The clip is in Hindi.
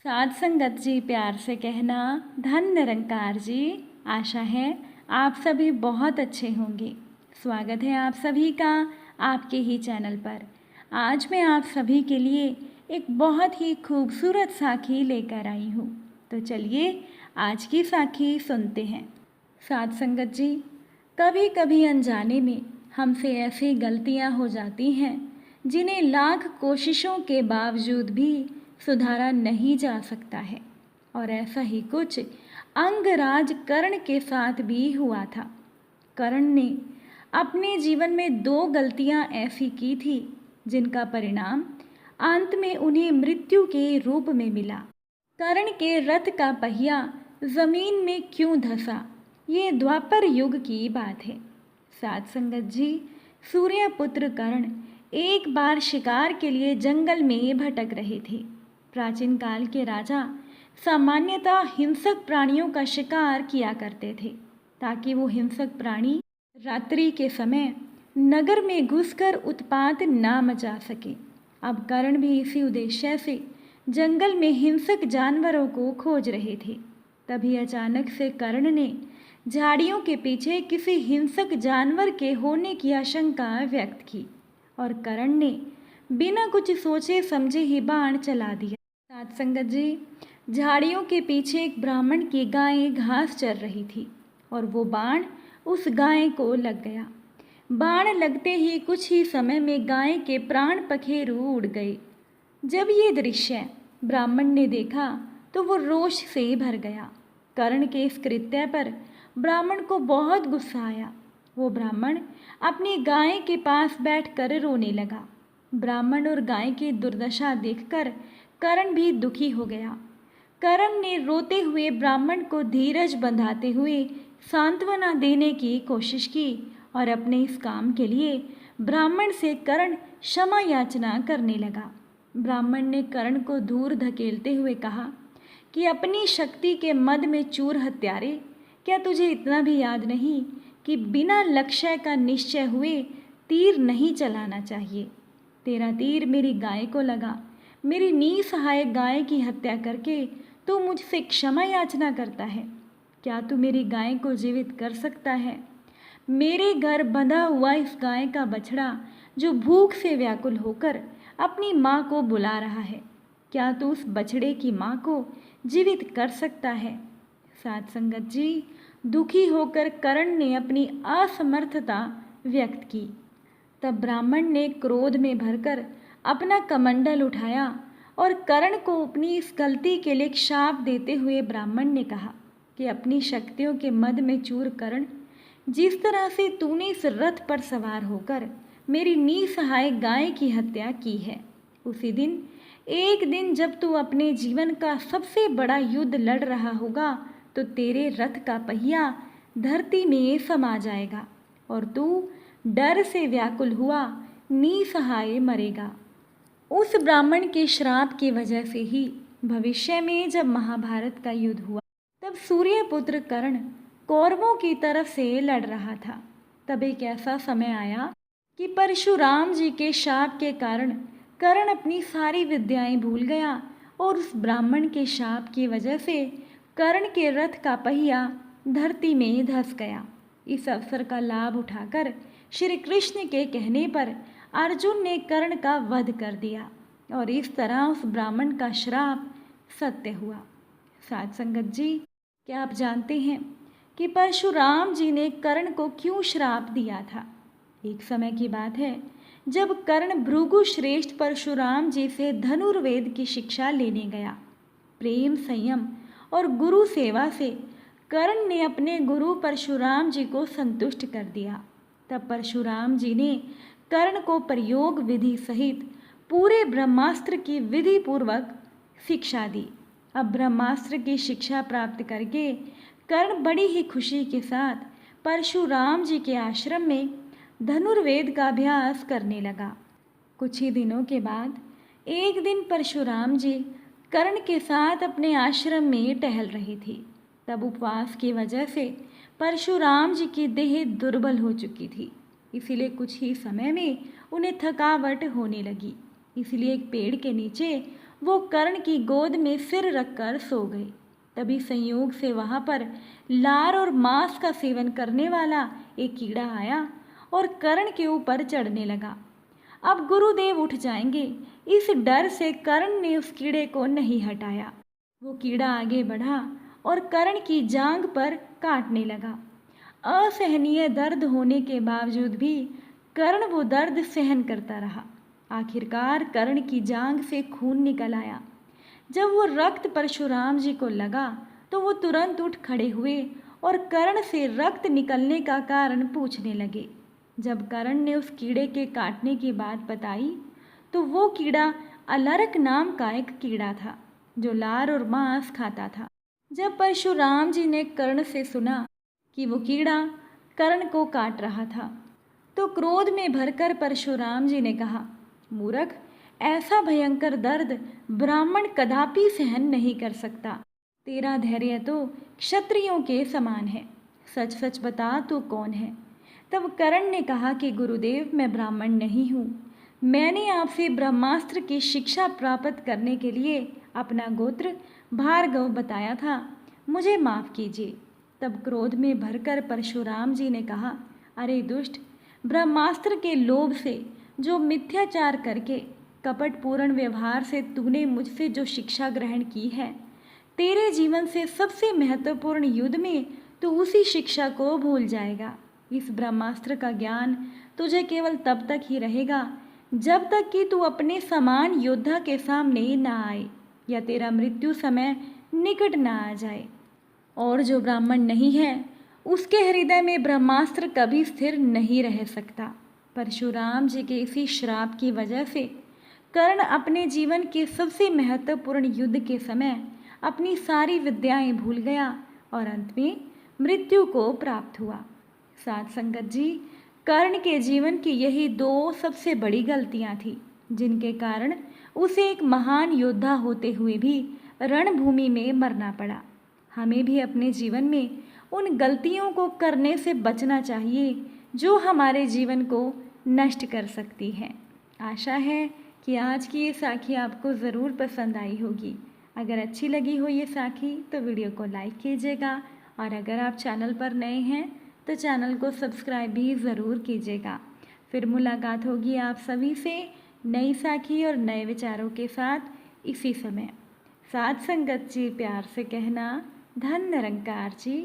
साध संगत जी प्यार से कहना, धन निरंकार जी। आशा है आप सभी बहुत अच्छे होंगे। स्वागत है आप सभी का आपके ही चैनल पर। आज मैं आप सभी के लिए एक बहुत ही खूबसूरत साखी लेकर आई हूँ। तो चलिए आज की साखी सुनते हैं। साध संगत जी, कभी कभी अनजाने में हमसे ऐसी गलतियाँ हो जाती हैं जिन्हें लाख कोशिशों के बावजूद भी सुधारा नहीं जा सकता है। और ऐसा ही कुछ अंगराज कर्ण के साथ भी हुआ था। कर्ण ने अपने जीवन में 2 गलतियां ऐसी की थी जिनका परिणाम अंत में उन्हें मृत्यु के रूप में मिला। कर्ण के रथ का पहिया जमीन में क्यों धंसा, ये द्वापर युग की बात है। साध संगत जी, सूर्यपुत्र कर्ण एक बार शिकार के लिए जंगल में भटक रहे थे। प्राचीन काल के राजा सामान्यतः हिंसक प्राणियों का शिकार किया करते थे ताकि वो हिंसक प्राणी रात्रि के समय नगर में घुसकर उत्पात ना मचा सके। अब कर्ण भी इसी उद्देश्य से जंगल में हिंसक जानवरों को खोज रहे थे। तभी अचानक से कर्ण ने झाड़ियों के पीछे किसी हिंसक जानवर के होने की आशंका व्यक्त की और कर्ण ने बिना कुछ सोचे समझे ही बाण चला दिया। साध संगत जी, झाड़ियों के पीछे एक ब्राह्मण की गाय घास चर रही थी और वो बाण उस गाय को लग गया। बाण लगते ही कुछ ही समय में गाय के प्राण पखेरु उड़ गए। जब ये दृश्य ब्राह्मण ने देखा तो वो रोष से भर गया। कर्ण के इस कृत्य पर ब्राह्मण को बहुत गुस्सा आया। वो ब्राह्मण अपनी गाय के पास बैठकर रोने लगा। ब्राह्मण और गाय की दुर्दशा देखकर कर्ण भी दुखी हो गया। कर्ण ने रोते हुए ब्राह्मण को धीरज बंधाते हुए सांत्वना देने की कोशिश की और अपने इस काम के लिए ब्राह्मण से कर्ण क्षमा याचना करने लगा। ब्राह्मण ने कर्ण को दूर धकेलते हुए कहा कि अपनी शक्ति के मद में चूर हत्यारे, क्या तुझे इतना भी याद नहीं कि बिना लक्ष्य का निश्चय हुए तीर नहीं चलाना चाहिए। तेरा तीर मेरी गाय को लगा। मेरी निसहाय गाय की हत्या करके तू मुझसे क्षमा याचना करता है। क्या तू मेरी गाय को जीवित कर सकता है? मेरे घर बंधा हुआ इस गाय का बछड़ा जो भूख से व्याकुल होकर अपनी माँ को बुला रहा है, क्या तू उस बछड़े की माँ को जीवित कर सकता है? साध संगत जी, दुखी होकर कर्ण ने अपनी असमर्थता व्यक्त की। तब ब्राह्मण ने क्रोध में भरकर अपना कमंडल उठाया और कर्ण को अपनी इस गलती के लिए शाप देते हुए ब्राह्मण ने कहा कि अपनी शक्तियों के मद में चूर कर्ण, जिस तरह से तूने इस रथ पर सवार होकर मेरी निसहाय गाय की हत्या की है, उसी दिन एक दिन जब तू अपने जीवन का सबसे बड़ा युद्ध लड़ रहा होगा तो तेरे रथ का पहिया धरती में समा जाएगा और तू डर से व्याकुल हुआ निसहाय मरेगा। उस ब्राह्मण के श्राप की वजह से ही भविष्य में जब महाभारत का युद्ध हुआ तब सूर्यपुत्र कर्ण कौरवों की तरफ से लड़ रहा था। तब एक ऐसा समय आया कि परशुराम जी के शाप के कारण कर्ण अपनी सारी विद्याएं भूल गया और उस ब्राह्मण के शाप की वजह से कर्ण के रथ का पहिया धरती में धंस गया। इस अवसर का लाभ उठाकर श्री कृष्ण के कहने पर अर्जुन ने कर्ण का वध कर दिया और इस तरह उस ब्राह्मण का श्राप सत्य हुआ। साध संगत जी, क्या आप जानते हैं कि परशुराम जी ने कर्ण को क्यों श्राप दिया था? एक समय की बात है जब कर्ण भृगु श्रेष्ठ परशुराम जी से धनुर्वेद की शिक्षा लेने गया। प्रेम, संयम और गुरु सेवा से कर्ण ने अपने गुरु परशुराम जी को संतुष्ट कर दिया। तब परशुराम जी ने कर्ण को प्रयोग विधि सहित पूरे ब्रह्मास्त्र की विधि पूर्वक शिक्षा दी। अब ब्रह्मास्त्र की शिक्षा प्राप्त करके कर्ण बड़ी ही खुशी के साथ परशुराम जी के आश्रम में धनुर्वेद का अभ्यास करने लगा। कुछ ही दिनों के बाद एक दिन परशुराम जी कर्ण के साथ अपने आश्रम में टहल रही थी। तब उपवास की वजह से परशुराम जी की देह दुर्बल हो चुकी थी, इसीलिए कुछ ही समय में उन्हें थकावट होने लगी। इसलिए एक पेड़ के नीचे वो कर्ण की गोद में सिर रखकर सो गई। तभी संयोग से वहाँ पर लार और मांस का सेवन करने वाला एक कीड़ा आया और कर्ण के ऊपर चढ़ने लगा। अब गुरुदेव उठ जाएंगे, इस डर से कर्ण ने उस कीड़े को नहीं हटाया। वो कीड़ा आगे बढ़ा और कर्ण की जांघ पर काटने लगा। असहनीय दर्द होने के बावजूद भी कर्ण वो दर्द सहन करता रहा। आखिरकार कर्ण की जांघ से खून निकल आया। जब वो रक्त परशुराम जी को लगा तो वो तुरंत उठ खड़े हुए और कर्ण से रक्त निकलने का कारण पूछने लगे। जब कर्ण ने उस कीड़े के काटने की बात बताई तो वो कीड़ा अलर्क नाम का एक कीड़ा था जो लार और मांस खाता था। जब परशुराम जी ने कर्ण से सुना कि वो कीड़ा कर्ण को काट रहा था तो क्रोध में भरकर परशुराम जी ने कहा, मूर्ख, ऐसा भयंकर दर्द ब्राह्मण कदापि सहन नहीं कर सकता। तेरा धैर्य तो क्षत्रियों के समान है। सच सच बता तू कौन है। तब कर्ण ने कहा कि गुरुदेव, मैं ब्राह्मण नहीं हूँ। मैंने आपसे ब्रह्मास्त्र की शिक्षा प्राप्त करने के लिए अपना गोत्र भार्गव बताया था, मुझे माफ़ कीजिए। तब क्रोध में भरकर परशुराम जी ने कहा, अरे दुष्ट, ब्रह्मास्त्र के लोभ से, जो मिथ्याचार करके कपटपूर्ण व्यवहार से तूने मुझसे जो शिक्षा ग्रहण की है, तेरे जीवन से सबसे महत्वपूर्ण युद्ध में तू उसी शिक्षा को भूल जाएगा। इस ब्रह्मास्त्र का ज्ञान तुझे केवल तब तक ही रहेगा जब तक कि तू अपने समान योद्धा के सामने ना आए या तेरा मृत्यु समय निकट ना आ जाए। और जो ब्राह्मण नहीं है उसके हृदय में ब्रह्मास्त्र कभी स्थिर नहीं रह सकता। परशुराम जी के इसी श्राप की वजह से कर्ण अपने जीवन के सबसे महत्वपूर्ण युद्ध के समय अपनी सारी विद्याएं भूल गया और अंत में मृत्यु को प्राप्त हुआ। साथ संगत जी, कर्ण के जीवन की यही दो सबसे बड़ी गलतियां थी जिनके कारण उसे एक महान योद्धा होते हुए भी रणभूमि में मरना पड़ा। हमें भी अपने जीवन में उन गलतियों को करने से बचना चाहिए जो हमारे जीवन को नष्ट कर सकती हैं। आशा है कि आज की ये साखी आपको ज़रूर पसंद आई होगी। अगर अच्छी लगी हो ये साखी तो वीडियो को लाइक कीजिएगा और अगर आप चैनल पर नए हैं तो चैनल को सब्सक्राइब भी ज़रूर कीजिएगा। फिर मुलाकात होगी आप सभी से नई साखी और नए विचारों के साथ इसी समय। साथ संगत जी, प्यार से कहना, धन निरंकार जी।